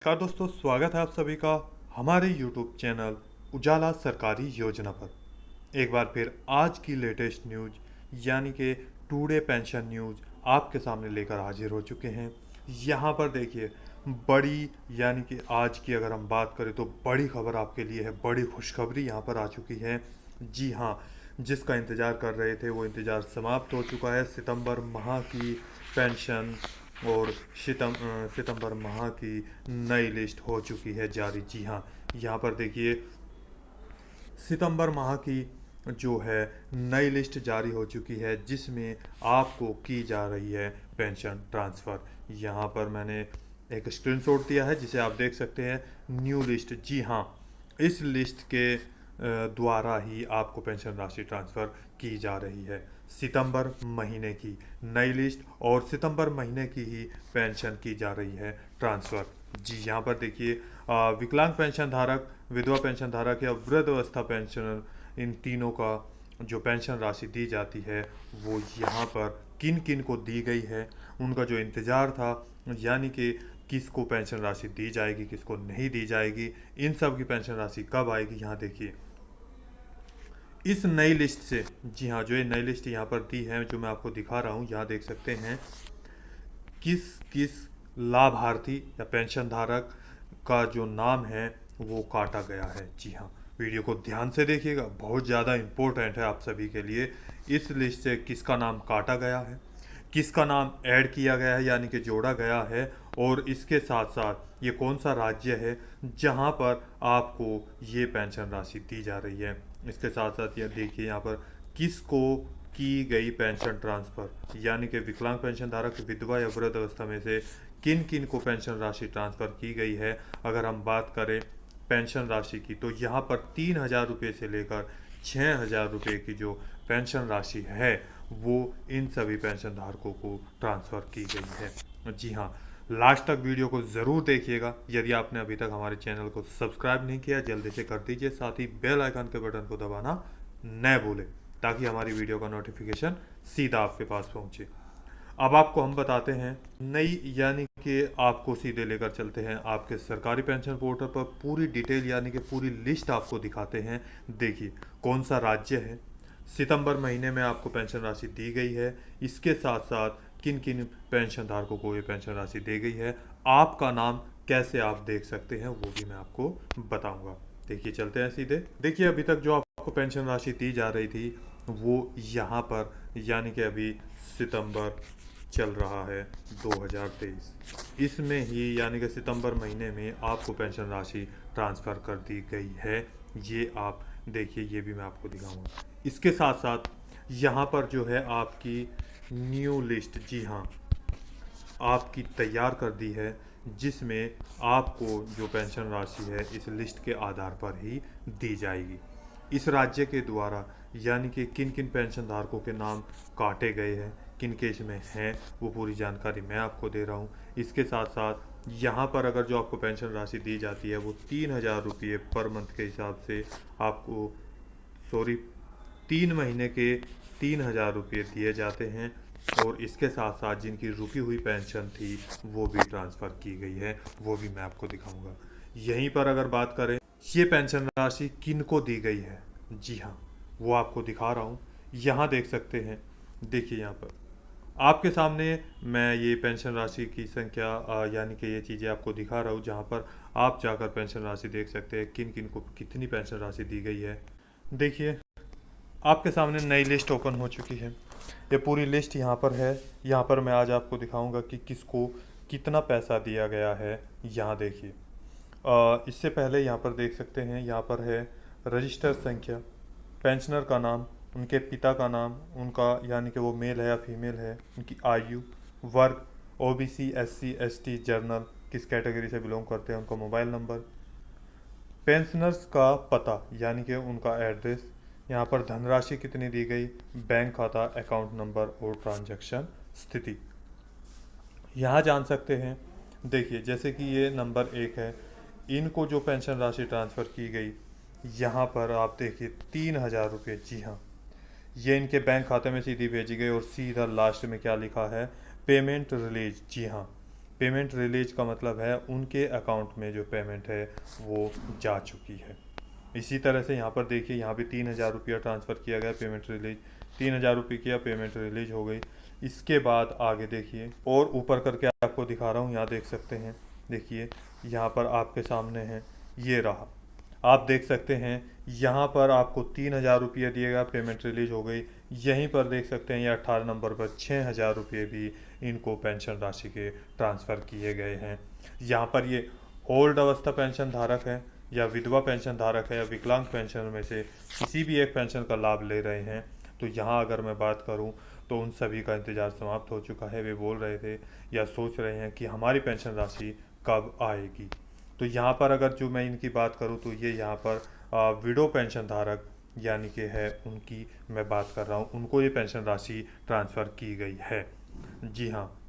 नमस्कार दोस्तों, स्वागत है आप सभी का हमारे YouTube चैनल उजाला सरकारी योजना पर। एक बार फिर आज की लेटेस्ट न्यूज यानी कि टुडे पेंशन न्यूज आपके सामने लेकर हाजिर हो चुके हैं। यहाँ पर देखिए, बड़ी यानी कि आज की अगर हम बात करें तो बड़ी खबर आपके लिए है, बड़ी खुशखबरी यहाँ पर आ चुकी है। जी हाँ, जिसका इंतज़ार कर रहे थे वो इंतज़ार समाप्त हो चुका है। सितंबर माह की पेंशन और सितंबर माह की नई लिस्ट हो चुकी है जारी। जी हाँ, यहाँ पर देखिए, सितंबर माह की जो है नई लिस्ट जारी हो चुकी है, जिसमें आपको की जा रही है पेंशन ट्रांसफ़र। यहाँ पर मैंने एक स्क्रीनशॉट दिया है जिसे आप देख सकते हैं, न्यू लिस्ट। जी हाँ, इस लिस्ट के द्वारा ही आपको पेंशन राशि ट्रांसफ़र की जा रही है। सितंबर महीने की नई लिस्ट और सितंबर महीने की ही पेंशन की जा रही है ट्रांसफ़र। जी यहाँ पर देखिए, विकलांग पेंशन धारक, विधवा पेंशन धारक या वृद्धावस्था पेंशनर, इन तीनों का जो पेंशन राशि दी जाती है वो यहाँ पर किन किन को दी गई है, उनका जो इंतज़ार था, यानी कि किसको पेंशन राशि दी जाएगी, किसको नहीं दी जाएगी, इन सब की पेंशन राशि कब आएगी। यहाँ देखिए, इस नई लिस्ट से, जी हाँ, जो ये नई लिस्ट यहाँ पर दी है, जो मैं आपको दिखा रहा हूँ, यहाँ देख सकते हैं किस किस लाभार्थी या पेंशन धारक का जो नाम है वो काटा गया है। जी हाँ, वीडियो को ध्यान से देखिएगा, बहुत ज़्यादा इम्पोर्टेंट है आप सभी के लिए। इस लिस्ट से किसका नाम काटा गया है, किसका नाम ऐड किया गया है यानी कि जोड़ा गया है, और इसके साथ साथ ये कौन सा राज्य है जहाँ पर आपको ये पेंशन राशि दी जा रही है। इसके साथ साथ ये देखिए, यहाँ पर किसको की गई पेंशन ट्रांसफ़र, यानी कि विकलांग पेंशन धारक, विधवा या वृद्ध अवस्था में से किन किन को पेंशन राशि ट्रांसफ़र की गई है। अगर हम बात करें पेंशन राशि की, तो यहाँ पर 3,000 रुपये से लेकर 6,000 रुपये की जो पेंशन राशि है वो इन सभी पेंशन धारकों को ट्रांसफ़र की गई है। जी हाँ, लास्ट तक वीडियो को ज़रूर देखिएगा। यदि आपने अभी तक हमारे चैनल को सब्सक्राइब नहीं किया, जल्दी से कर दीजिए, साथ ही बेल आइकन के बटन को दबाना न भूलें, ताकि हमारी वीडियो का नोटिफिकेशन सीधा आपके पास पहुंचे। अब आपको हम बताते हैं नई, यानी कि आपको सीधे लेकर चलते हैं आपके सरकारी पेंशन पोर्टल पर, पूरी डिटेल यानी कि पूरी लिस्ट आपको दिखाते हैं। देखिए कौन सा राज्य है, सितंबर महीने में आपको पेंशन राशि दी गई है, इसके साथ साथ किन किन पेंशन धारकों को ये पेंशन राशि दी गई है, आपका नाम कैसे आप देख सकते हैं वो भी मैं आपको बताऊंगा। देखिए चलते हैं सीधे। देखिए, अभी तक जो आपको पेंशन राशि दी जा रही थी वो यहाँ पर, यानी कि अभी सितंबर चल रहा है 2023, इसमें ही यानी कि सितंबर महीने में आपको पेंशन राशि ट्रांसफ़र कर दी गई है। ये आप देखिए, ये भी मैं आपको दिखाऊंगा। इसके साथ साथ यहाँ पर जो है आपकी न्यू लिस्ट, जी हाँ, आपकी तैयार कर दी है, जिसमें आपको जो पेंशन राशि है इस लिस्ट के आधार पर ही दी जाएगी। इस राज्य के द्वारा यानी कि किन किन पेंशन धारकों के नाम काटे गए हैं, किन के इसमें हैं, वो पूरी जानकारी मैं आपको दे रहा हूँ। इसके साथ साथ यहाँ पर अगर जो आपको पेंशन राशि दी जाती है वो 3,000 रुपये पर मंथ के हिसाब से आपको, सॉरी, 3 महीने के 3,000 रुपये दिए जाते हैं, और इसके साथ साथ जिनकी रुकी हुई पेंशन थी वो भी ट्रांसफ़र की गई है, वो भी मैं आपको दिखाऊंगा। यहीं पर अगर बात करें ये पेंशन राशि किन को दी गई है, जी हाँ, वो आपको दिखा रहा हूँ। यहाँ देख सकते हैं, देखिए यहाँ पर आपके सामने मैं ये पेंशन राशि की संख्या यानी कि ये चीज़ें आपको दिखा रहा हूँ, जहाँ पर आप जाकर पेंशन राशि देख सकते हैं किन किन को कितनी पेंशन राशि दी गई है। देखिए, आपके सामने नई लिस्ट ओपन हो चुकी है, ये पूरी लिस्ट यहाँ पर है। यहाँ पर मैं आज आपको दिखाऊंगा कि किसको कितना पैसा दिया गया है। यहाँ देखिए, इससे पहले यहाँ पर देख सकते हैं, यहाँ पर है रजिस्टर संख्या, पेंशनर का नाम, उनके पिता का नाम, उनका यानी कि वो मेल है या फीमेल है, उनकी आयु, वर्ग, ओबीसी, एससी, एसटी, जर्नल, किस कैटेगरी से बिलोंग करते हैं, उनका मोबाइल नंबर, पेंशनर्स का पता यानी कि उनका एड्रेस, यहाँ पर धनराशि कितनी दी गई, बैंक खाता, अकाउंट नंबर और ट्रांजैक्शन स्थिति यहाँ जान सकते हैं। देखिए, जैसे कि ये नंबर 1 है, इनको जो पेंशन राशि ट्रांसफ़र की गई, यहाँ पर आप देखिए 3,000 रुपये। जी हाँ, ये इनके बैंक खाते में सीधी भेजी गई, और सीधा लास्ट में क्या लिखा है, पेमेंट रिलीज। जी हाँ, पेमेंट रिलीज का मतलब है उनके अकाउंट में जो पेमेंट है वो जा चुकी है। इसी तरह से यहाँ पर देखिए, यहाँ भी 3,000 रुपया ट्रांसफ़र किया गया, पेमेंट रिलीज 3,000 रुपये किया, पेमेंट रिलीज हो गई। इसके बाद आगे देखिए, और ऊपर करके आपको दिखा रहा हूँ, यहाँ देख सकते हैं, देखिए यहाँ पर आपके सामने है, ये रहा, आप देख सकते हैं यहाँ पर आपको 3,000 रुपये दिएगा, पेमेंट रिलीज हो गई। यहीं पर देख सकते हैं ये 18 नंबर पर 6,000 रुपये भी इनको पेंशन राशि के ट्रांसफ़र किए गए हैं। यहाँ पर ये ओल्ड अवस्था पेंशन धारक है या विधवा पेंशन धारक है या विकलांग पेंशन में से किसी भी एक पेंशन का लाभ ले रहे हैं, तो यहाँ अगर मैं बात करूँ तो उन सभी का इंतज़ार समाप्त हो चुका है। वे बोल रहे थे या सोच रहे हैं कि हमारी पेंशन राशि कब आएगी। तो यहाँ पर अगर जो मैं इनकी बात करूँ तो ये यहाँ पर विडो पेंशन धारक यानी कि है, उनकी मैं बात कर रहा हूँ, उनको ये पेंशन राशि ट्रांसफ़र की गई है। जी हाँ,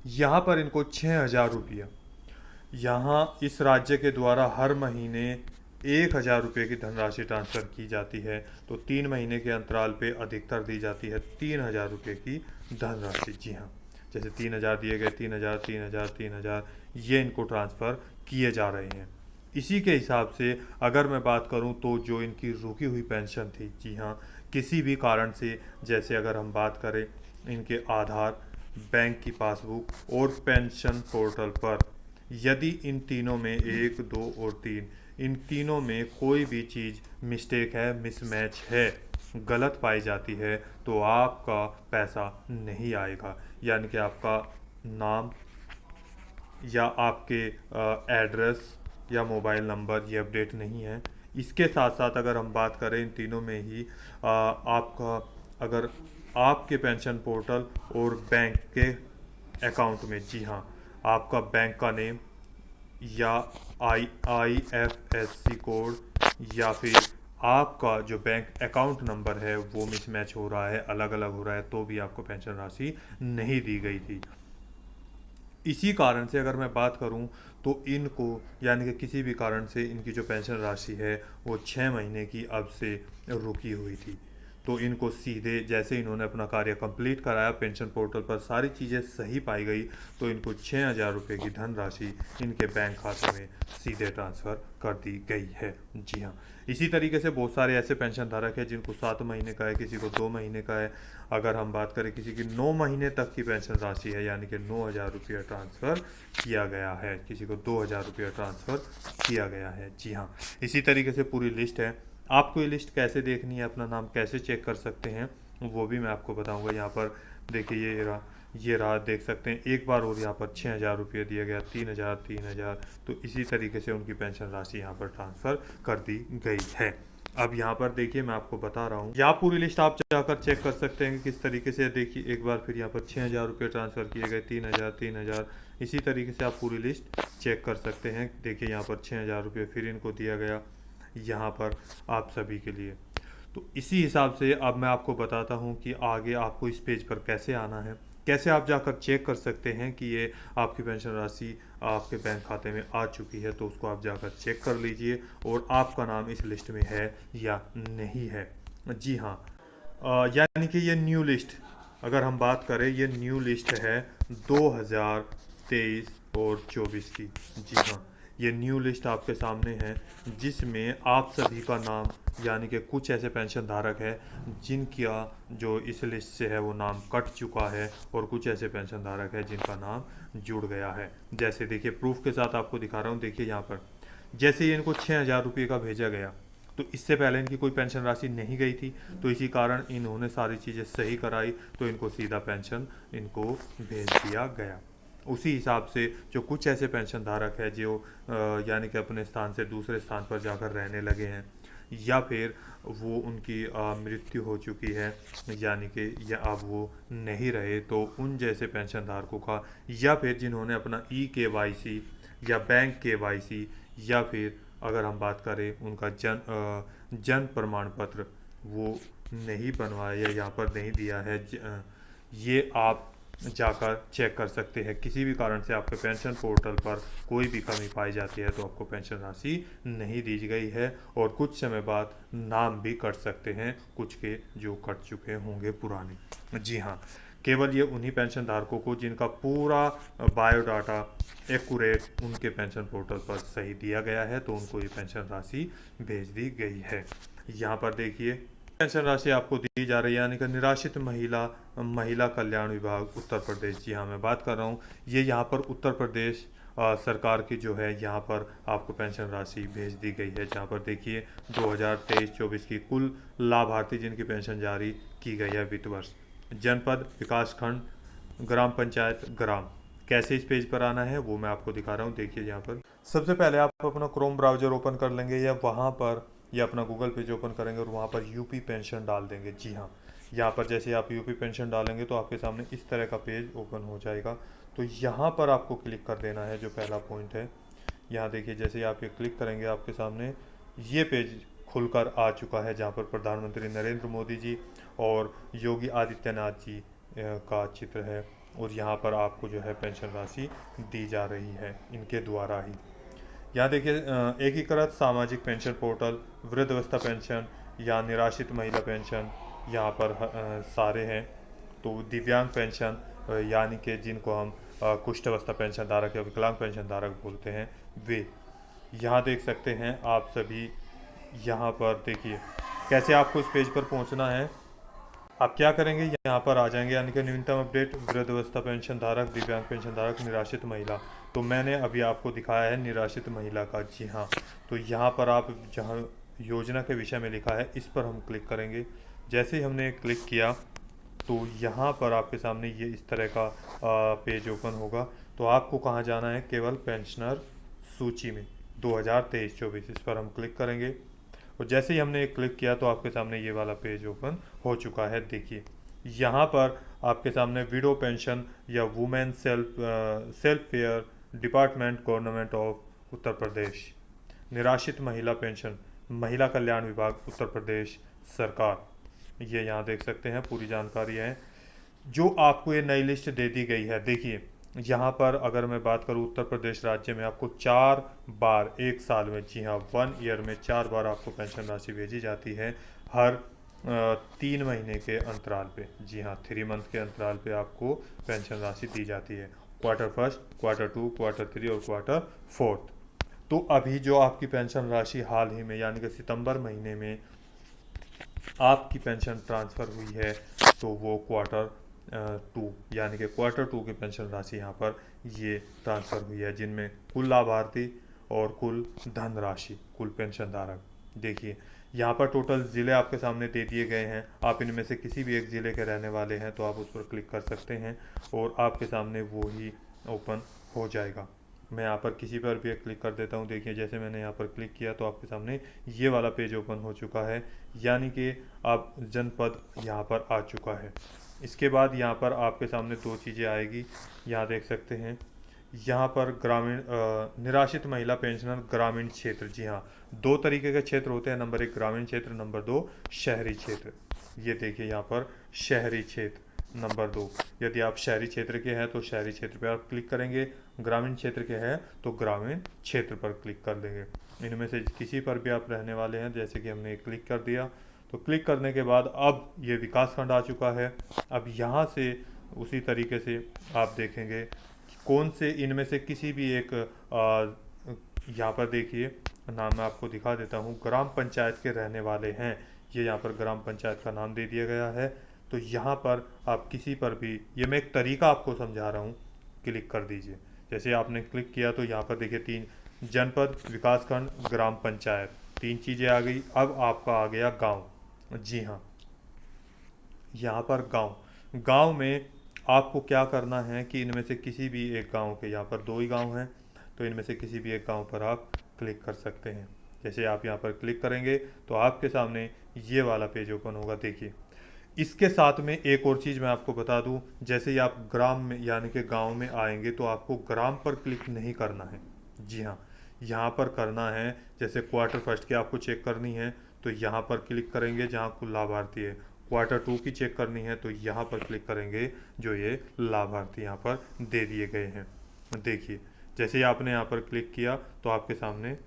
यहाँ पर इनको 6,000 रुपया यहाँ इस राज्य के द्वारा हर महीने 1,000 रुपये की धनराशि ट्रांसफ़र की जाती है। तो 3 महीने के अंतराल पे अधिकतर दी जाती है 3,000 रुपये की धनराशि। जी हाँ, जैसे 3,000 दिए गए, 3,000 3,000 3,000 ये इनको ट्रांसफ़र किए जा रहे हैं। इसी के हिसाब से अगर मैं बात करूं तो जो इनकी रुकी हुई पेंशन थी, जी हाँ, किसी भी कारण से, जैसे अगर हम बात करें इनके आधार, बैंक की पासबुक और पेंशन पोर्टल पर, यदि इन तीनों में 1, 2 और 3 इन तीनों में कोई भी चीज़ मिस्टेक है, मिसमैच है, गलत पाई जाती है, तो आपका पैसा नहीं आएगा। यानी कि आपका नाम या आपके एड्रेस या मोबाइल नंबर ये अपडेट नहीं है। इसके साथ साथ अगर हम बात करें इन तीनों में ही आपका, अगर आपके पेंशन पोर्टल और बैंक के अकाउंट में, जी हाँ, आपका बैंक का नेम या IFSC कोड या फिर आपका जो बैंक अकाउंट नंबर है वो मिसमैच हो रहा है, अलग अलग हो रहा है, तो भी आपको पेंशन राशि नहीं दी गई थी। इसी कारण से अगर मैं बात करूं तो इनको, यानी कि किसी भी कारण से इनकी जो पेंशन राशि है वो 6 महीने की अब से रुकी हुई थी। तो इनको सीधे, जैसे इन्होंने अपना कार्य कंप्लीट कराया, पेंशन पोर्टल पर सारी चीज़ें सही पाई गई, तो इनको 6,000 रुपये की धनराशि इनके बैंक खाते में सीधे ट्रांसफ़र कर दी गई है। जी हाँ, इसी तरीके से बहुत सारे ऐसे पेंशन धारक हैं जिनको 7 महीने का है, किसी को 2 महीने का है। अगर हम बात करें किसी की 9 महीने तक की पेंशन राशि है, यानी कि 9,000 रुपया ट्रांसफ़र किया गया है, किसी को 2,000 रुपया ट्रांसफ़र किया गया है। जी हाँ, इसी तरीके से पूरी लिस्ट है। आपको ये लिस्ट कैसे देखनी है, अपना नाम कैसे चेक कर सकते हैं, वो भी मैं आपको बताऊंगा। यहाँ पर देखिए ये रहा, देख सकते हैं एक बार और यहाँ पर 6,000 रुपये दिया गया, 3,000 3,000, तो इसी तरीके से उनकी पेंशन राशि यहाँ पर ट्रांसफ़र कर दी गई है। अब यहाँ पर देखिए मैं आपको बता रहा हूँ, यहाँ पूरी लिस्ट आप जाकर चेक कर सकते हैं कि किस तरीके से। देखिए एक बार फिर यहाँ पर 6,000 रुपये ट्रांसफ़र किए गए, 3,000 3,000, इसी तरीके से आप पूरी लिस्ट चेक कर सकते हैं। देखिए यहाँ पर 6,000 रुपये फिर इनको दिया गया यहाँ पर आप सभी के लिए। तो इसी हिसाब से अब मैं आपको बताता हूँ कि आगे आपको इस पेज पर कैसे आना है, कैसे आप जाकर चेक कर सकते हैं कि ये आपकी पेंशन राशि आपके बैंक खाते में आ चुकी है। तो उसको आप जाकर चेक कर लीजिए और आपका नाम इस लिस्ट में है या नहीं है। जी हाँ, यानी कि ये न्यू लिस्ट, अगर हम बात करें, ये न्यू लिस्ट है 2023 और 24 की। जी हाँ, ये न्यू लिस्ट आपके सामने है, जिसमें आप सभी का नाम, यानी कि कुछ ऐसे पेंशन धारक है जिनका जो इस लिस्ट से है वो नाम कट चुका है, और कुछ ऐसे पेंशन धारक है जिनका नाम जुड़ गया है। जैसे देखिए प्रूफ के साथ आपको दिखा रहा हूँ। देखिए यहाँ पर जैसे ये इनको 6,000 रुपये का भेजा गया, तो इससे पहले इनकी कोई पेंशन राशि नहीं गई थी, तो इसी कारण इन्होंने सारी चीज़ें सही कराई, तो इनको सीधा पेंशन इनको भेज दिया गया। उसी हिसाब से जो कुछ ऐसे पेंशन धारक है जो यानी कि अपने स्थान से दूसरे स्थान पर जाकर रहने लगे हैं, या फिर वो उनकी मृत्यु हो चुकी है, यानी कि या अब वो नहीं रहे, तो उन जैसे पेंशन धारकों का, या फिर जिन्होंने अपना EKYC या बैंक KYC, या फिर अगर हम बात करें उनका जन्म प्रमाण पत्र वो नहीं बनवाया या यहाँ पर नहीं दिया है, ये आप जाकर चेक कर सकते हैं। किसी भी कारण से आपके पेंशन पोर्टल पर कोई भी कमी पाई जाती है तो आपको पेंशन राशि नहीं दी गई है, और कुछ समय बाद नाम भी कट सकते हैं कुछ के जो कट चुके होंगे पुराने। जी हाँ, केवल ये उन्हीं पेंशन धारकों को जिनका पूरा बायोडाटा एक्यूरेट उनके पेंशन पोर्टल पर सही दिया गया है, तो उनको ये पेंशन राशि भेज दी गई है। यहाँ पर देखिए पेंशन राशि आपको दी जा रही है, यानी कि निराश्रित महिला महिला कल्याण विभाग उत्तर प्रदेश। जी हाँ, मैं बात कर रहा हूँ ये यहाँ पर उत्तर प्रदेश सरकार की जो है यहाँ पर आपको पेंशन राशि भेज दी गई है। जहाँ पर देखिए 2023-24 की कुल लाभार्थी जिनकी पेंशन जारी की गई है वित्त वर्ष, जनपद, विकास खंड, ग्राम पंचायत, ग्राम। कैसे इस पेज पर आना है वो मैं आपको दिखा रहा हूँ। देखिए यहाँ पर सबसे पहले आप अपना क्रोम ब्राउजर ओपन कर लेंगे या वहाँ पर या अपना गूगल पेज ओपन करेंगे और वहाँ पर यूपी पेंशन डाल देंगे। जी हाँ, यहाँ पर जैसे आप यूपी पेंशन डालेंगे तो आपके सामने इस तरह का पेज ओपन हो जाएगा। तो यहाँ पर आपको क्लिक कर देना है, जो पहला पॉइंट है। यहाँ देखिए जैसे आप ये क्लिक करेंगे आपके सामने ये पेज खुलकर आ चुका है, जहाँ पर प्रधानमंत्री नरेंद्र मोदी जी और योगी आदित्यनाथ जी का चित्र है और यहाँ पर आपको जो है पेंशन राशि दी जा रही है इनके द्वारा ही। यहाँ देखिए एकीकृत सामाजिक पेंशन पोर्टल, वृद्धावस्था पेंशन या निराश्रित महिला पेंशन यहाँ पर सारे हैं। तो दिव्यांग पेंशन यानी कि जिनको हम कुष्ठ अवस्था पेंशन धारक या विकलांग पेंशन धारक बोलते हैं, वे यहाँ देख सकते हैं आप सभी। यहाँ पर देखिए कैसे आपको इस पेज पर पहुँचना है। आप क्या करेंगे, यहाँ पर आ जाएंगे, यानी कि न्यूनतम अपडेट, वृद्धावस्था पेंशन धारक, दिव्यांग पेंशन धारक, निराश्रित महिला। तो मैंने अभी आपको दिखाया है निराश्रित महिला का। जी हाँ, तो यहाँ पर आप जहाँ योजना के विषय में लिखा है इस पर हम क्लिक करेंगे। जैसे ही हमने क्लिक किया तो यहाँ पर आपके सामने ये इस तरह का पेज ओपन होगा। तो आपको कहाँ जाना है, केवल पेंशनर सूची में 2023-24, इस पर हम क्लिक करेंगे और जैसे ही हमने क्लिक किया तो आपके सामने ये वाला पेज ओपन हो चुका है। देखिए यहाँ पर आपके सामने विडो पेंशन या women welfare department, government of Uttar Pradesh, निराश्रित महिला पेंशन, महिला कल्याण विभाग उत्तर प्रदेश सरकार, ये यहाँ देख सकते हैं पूरी जानकारी है जो आपको ये नई लिस्ट दे दी गई है। देखिए यहाँ पर अगर मैं बात करूँ उत्तर प्रदेश राज्य में आपको 4 बार एक साल में, जी हाँ 1 ईयर में 4 बार आपको पेंशन राशि भेजी जाती है, हर 3 महीने के अंतराल पे। जी हाँ, 3 मंथ के अंतराल पे आपको पेंशन राशि दी जाती है, क्वार्टर 1, क्वार्टर 2, क्वार्टर 3 और क्वार्टर 4। तो अभी जो आपकी पेंशन राशि हाल ही में यानी कि सितंबर महीने में आपकी पेंशन ट्रांसफ़र हुई है तो वो क्वार्टर 2 यानी कि क्वार्टर 2 की पेंशन राशि यहाँ पर ये ट्रांसफ़र हुई है, जिनमें कुल लाभार्थी और कुल धनराशि, कुल पेंशन धारक। देखिए यहाँ पर टोटल ज़िले आपके सामने दे दिए गए हैं। आप इनमें से किसी भी एक ज़िले के रहने वाले हैं तो आप उस पर क्लिक कर सकते हैं और आपके सामने वो ही ओपन हो जाएगा। मैं यहाँ पर किसी पर भी क्लिक कर देता हूँ। देखिए जैसे मैंने यहाँ पर क्लिक किया तो आपके सामने ये वाला पेज ओपन हो चुका है, यानी कि आप जनपद यहाँ पर आ चुका है। इसके बाद यहाँ पर आपके सामने 2 चीज़ें आएगी, यहाँ देख सकते हैं। यहाँ पर ग्रामीण निराश्रित महिला पेंशनर ग्रामीण क्षेत्र। जी हाँ, 2 तरीके के क्षेत्र होते हैं, नंबर 1 ग्रामीण क्षेत्र, नंबर 2 शहरी क्षेत्र। ये देखिए यहाँ पर शहरी क्षेत्र, नंबर 2। यदि आप शहरी क्षेत्र के हैं तो शहरी क्षेत्र पर आप क्लिक करेंगे, ग्रामीण क्षेत्र के हैं तो ग्रामीण क्षेत्र पर क्लिक कर देंगे। इनमें से किसी पर भी आप रहने वाले हैं, जैसे कि हमने क्लिक कर दिया तो क्लिक करने के बाद अब ये विकास खंड आ चुका है। अब यहाँ से उसी तरीके से आप देखेंगे कौन से इनमें से किसी भी एक यहाँ पर देखिए नाम मैं आपको दिखा देता हूँ, ग्राम पंचायत के रहने वाले हैं। ये यहाँ पर ग्राम पंचायत का नाम दे दिया गया है। तो यहाँ पर आप किसी पर भी, ये मैं एक तरीका आपको समझा रहा हूँ, क्लिक कर दीजिए। जैसे आपने क्लिक किया तो यहाँ पर देखिए 3 जनपद, विकासखंड, ग्राम पंचायत, 3 चीज़ें आ गई। अब आपका आ गया गांव। जी हाँ, यहाँ पर गांव में आपको क्या करना है कि इनमें से किसी भी एक गांव के, यहाँ पर 2 ही गांव हैं तो इनमें से किसी भी एक गांव पर आप क्लिक कर सकते हैं। जैसे आप यहाँ पर क्लिक करेंगे तो आपके सामने ये वाला पेज ओपन होगा। देखिए इसके साथ में एक और चीज़ मैं आपको बता दूं, जैसे ही आप ग्राम में यानी कि गांव में आएंगे तो आपको ग्राम पर क्लिक नहीं करना है। जी हाँ, यहाँ पर करना है, जैसे क्वार्टर 1 की आपको चेक करनी है तो यहाँ पर क्लिक करेंगे जहाँ कुल लाभार्थी है। क्वार्टर 2 की चेक करनी है तो यहाँ पर क्लिक करेंगे जो ये लाभार्थी यहाँ पर दे दिए गए हैं। देखिए जैसे ही आपने यहाँ पर क्लिक किया तो आपके सामने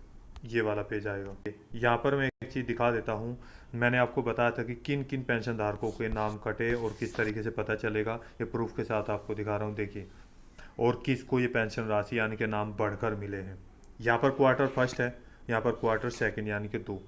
ये वाला पेज आएगा। यहाँ पर मैं एक चीज़ दिखा देता हूँ। मैंने आपको बताया था कि किन किन पेंशन धारकों के नाम कटे और किस तरीके से पता चलेगा। ये प्रूफ के साथ आपको दिखा रहा हूँ, देखिए। और किसको ये पेंशन राशि यानी कि नाम बढ़कर मिले हैं। यहाँ पर क्वार्टर फर्स्ट है, यहाँ पर क्वार्टर सेकंड यानी कि 2।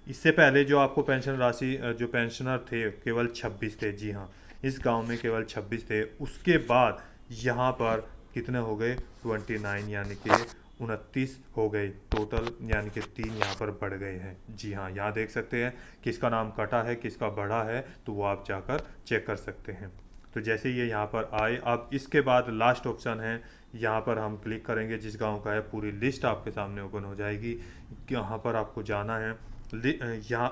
इससे पहले जो आपको पेंशन राशि जो पेंशनर थे केवल 26 थे। जी हाँ, इस गांव में केवल 26 थे। उसके बाद यहाँ पर कितने हो गए, 29 यानी कि 29 हो गए टोटल, यानी कि 3 यहाँ पर बढ़ गए हैं। जी हाँ, यहाँ देख सकते हैं किसका नाम कटा है किसका बढ़ा है, तो वो आप जाकर चेक कर सकते हैं। तो जैसे ये यहाँ पर आए, अब इसके बाद लास्ट ऑप्शन है, यहाँ पर हम क्लिक करेंगे जिस गांव का है, पूरी लिस्ट आपके सामने ओपन हो जाएगी। यहाँ पर आपको जाना है, यहाँ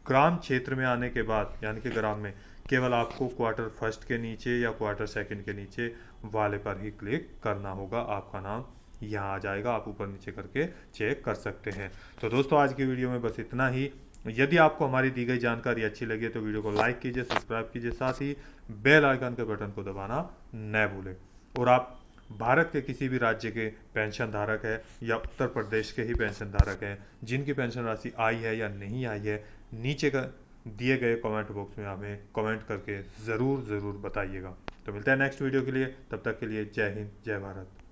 ग्राम क्षेत्र में आने के बाद यानी कि ग्राम में केवल आपको क्वार्टर फर्स्ट के नीचे या क्वार्टर सेकंड के नीचे वाले पर ही क्लिक करना होगा। आपका नाम यहाँ आ जाएगा, आप ऊपर नीचे करके चेक कर सकते हैं। तो दोस्तों आज की वीडियो में बस इतना ही। यदि आपको हमारी दी गई जानकारी अच्छी लगी तो वीडियो को लाइक कीजिए, सब्सक्राइब कीजिए, साथ ही बेल आइकन के बटन को दबाना न भूलें। और आप भारत के किसी भी राज्य के पेंशन धारक है या उत्तर प्रदेश के ही पेंशन धारक हैं जिनकी पेंशन राशि आई है या नहीं आई है, नीचे का दिए गए कमेंट बॉक्स में हमें कमेंट करके ज़रूर बताइएगा। तो मिलते हैं नेक्स्ट वीडियो के लिए, तब तक के लिए जय हिंद जय भारत।